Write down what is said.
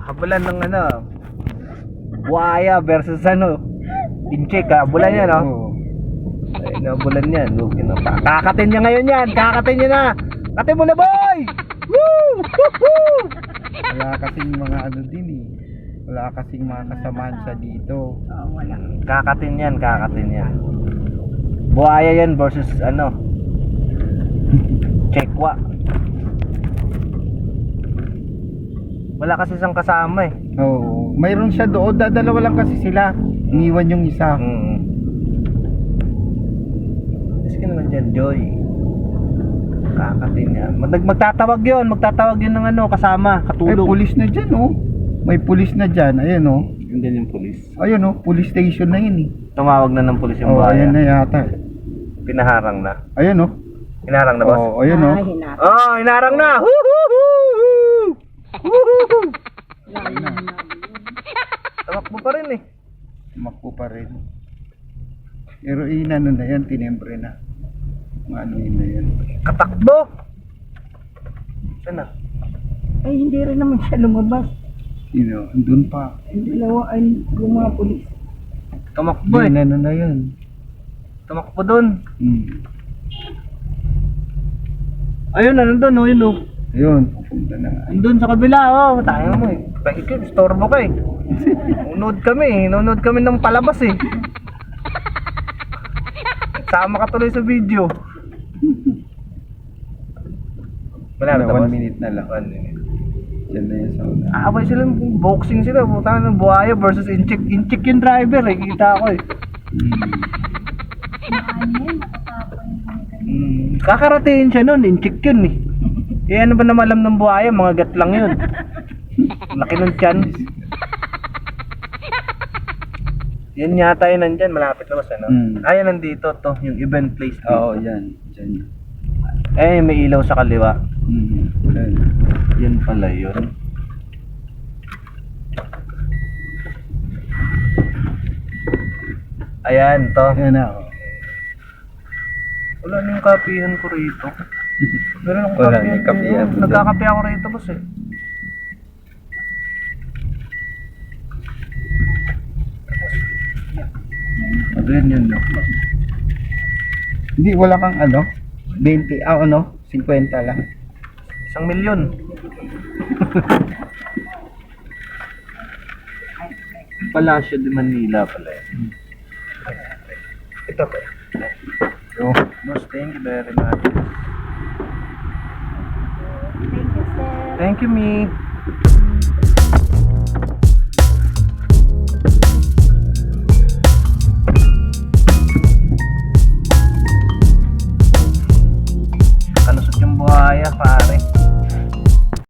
Habulan ng ano, buhaya versus ano, incheck, habulan yan, no? Oo. Ay, nabulan yan. Kakatin niya ngayon yan. Kakatin niya na. Katin mo na, boy! Woo! Woo! Wala kasing mga ano din eh. Wala kasing mga kasamaan sa dito. Wala. Kakatin yan, kakatin yan. Buhaya yan versus ano, chekwa. Wala kasi isang kasama eh. Oo. Mayroon siya doon. Dalawa lang kasi sila. Iniwan yung isa. Sige naman dyan, Joy. Kakatin yan. Magtatawag yun ng ano, kasama, Ay, katulong. pulis na dyan oh. May pulis na dyan. Ayan oh. Yun din yung pulis. Ayun oh. Police station na yun eh. Tumawag na ng pulis yung Oh, buhaya. ayan na yata. Pinaharang na. Ayan oh. Pinaharang na, boss? Oh, ayan oh. Hinata. Oh, hinarang na! Woo-hoo-hoo! Woo-hoo-hoo! Tamakbo pa rin eh. Tumakbo pa rin. Pero inano na yan. Tinembre na. Ano yun na yan. Katakbo! Saan na? Ay, hindi rin naman siya lumabas. Sino? Andun pa. Yung dalawa ay yung mga pulis. Tumakbo eh. Inano na yan. Tumakbo dun. Ayun na, nandun oh, yun oh. Ayun. Pupunta na nga. Nandun sa kabila oh. Tayo mo eh. Pakikip, storbo ka eh. Nunod kami ng palabas eh. Sama ka tuloy sa video. Malapit na, 1 boss? minute na lang. 1 minute. Diyan na yan sa una. Abay sila, boxing sila, puta ng buhaya versus incheck. Incheck yung driver eh, kita ko eh. Kakaratiin siya nun, incheck yun eh. Eh ano ba naman alam ng buhaya, mga gat lang yun. Laki ng tiyan. Yan yata yun nandyan, malapit na ba ano? Yan nandito to, yung event place dito. Oo, yan. Diyan. Eh, may ilaw sa kaliwa. Ayan. Yan pala yun. Ayan to. Ayan na. Oh. Wala na yung kapihan ko rito. Meron akong Wala kapihan. yung kapihan. Nagkakape ako rito boss eh. Madrin yun, no? Hindi, wala kang ano? 20, ano? 50 lang. 1,000,000. Palacio de Manila pala yun. Ito po. So, Boss, thank you very much. Thank you, sir. Thank you, me. Kalusot yung buhaya, pare.